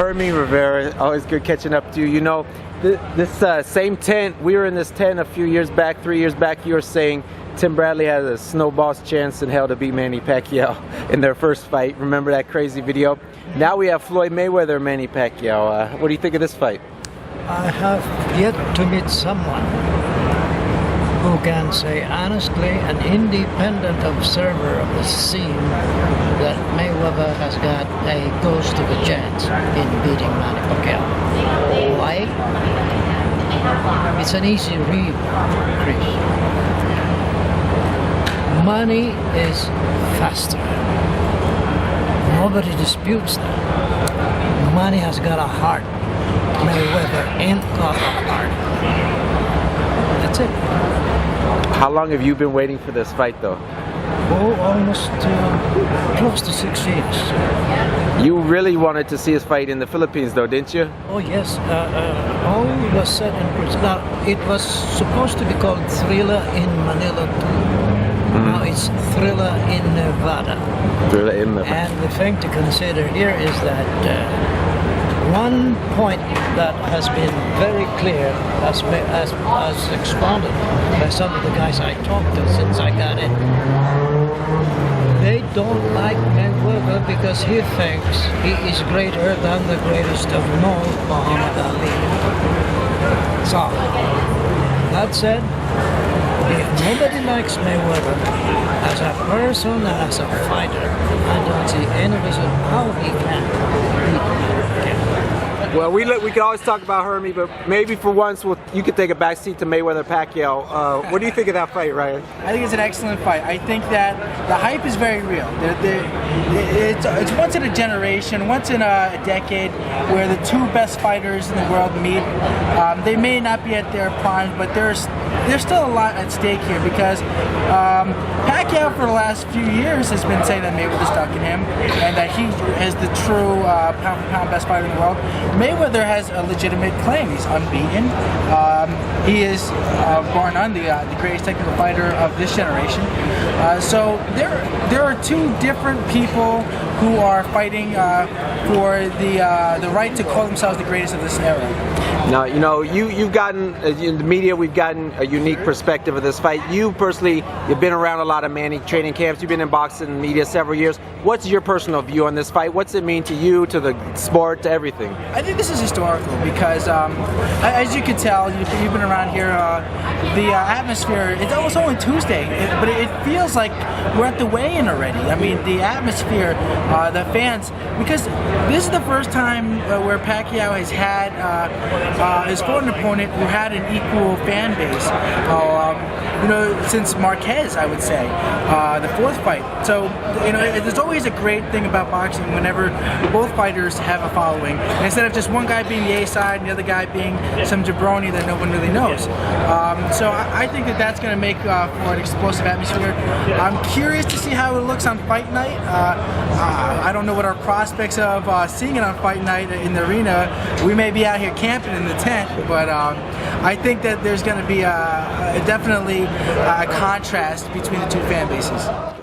Hermie Rivera, always good catching up to you. You know, this same tent, we were in this tent a few years back, 3 years back. You were saying Tim Bradley has a snowball's chance in hell to beat Manny Pacquiao in their first fight. Remember that crazy video? Now we have Floyd Mayweather and Manny Pacquiao. What do you think of this fight? I have yet to meet someone who can say honestly, an independent observer of the scene, that Mayweather has got a ghost of a chance in beating Manny Pacquiao. Why? It's an easy read, Chris. Manny is faster. Nobody disputes that. Manny has got a heart. Mayweather ain't got a heart. That's it. How long have you been waiting for this fight, though? Oh, almost close to 6 years. You really wanted to see us fight in the Philippines, though, didn't you? Oh yes. All was said in Brazil. Now, it was supposed to be called Thriller in Manila too. Now it's Thriller in Nevada. Thriller in Nevada. And the thing to consider here is that one point that has been very clear, as expounded by some of the guys I talked to since I got in, they don't like Mayweather because he thinks he is greater than the greatest of them all, Muhammad Ali. So, that said, if nobody likes Mayweather as a person and as a fighter, I don't see any reason how he can beat Mayweather. Well, we could always talk about Hermie, but maybe for once you could take a backseat to Mayweather-Pacquiao. What do you think of that fight, Ryan? I think it's an excellent fight. I think that the hype is very real. It's once in a generation, once in a decade, where the two best fighters in the world meet. They may not be at their prime, but there's still a lot at stake here because Pacquiao for the last few years has been saying that Mayweather's stuck in him and that he is the true pound-for-pound best fighter in the world. Mayweather has a legitimate claim. He's unbeaten. He is, bar none, the greatest technical fighter of this generation. So there are two different people who are fighting for the right to call themselves the greatest of this era. Now, you know, you've gotten, in the media, we've gotten a unique perspective of this fight. You personally, you've been around a lot of Manny training camps. You've been in boxing media several years. What's your personal view on this fight? What's it mean to you, to the sport, to everything? I think this is historical because, as you can tell, you've been around here, the atmosphere, it's almost only Tuesday, but it feels like we're at the weigh-in already. I mean, the atmosphere, the fans, because this is the first time where Pacquiao has had his fought an opponent who had an equal fan base, you know, since Marquez, I would say, the fourth fight. So, you know, there's always a great thing about boxing whenever both fighters have a following. And instead of just one guy being the A side and the other guy being some jabroni that no one really knows. So I think that that's going to make for an explosive atmosphere. I'm curious to see how it looks on fight night. I don't know what our prospects of seeing it on fight night in the arena. We may be out here camping in the tent, but I think that there's going to be definitely a contrast between the two fan bases.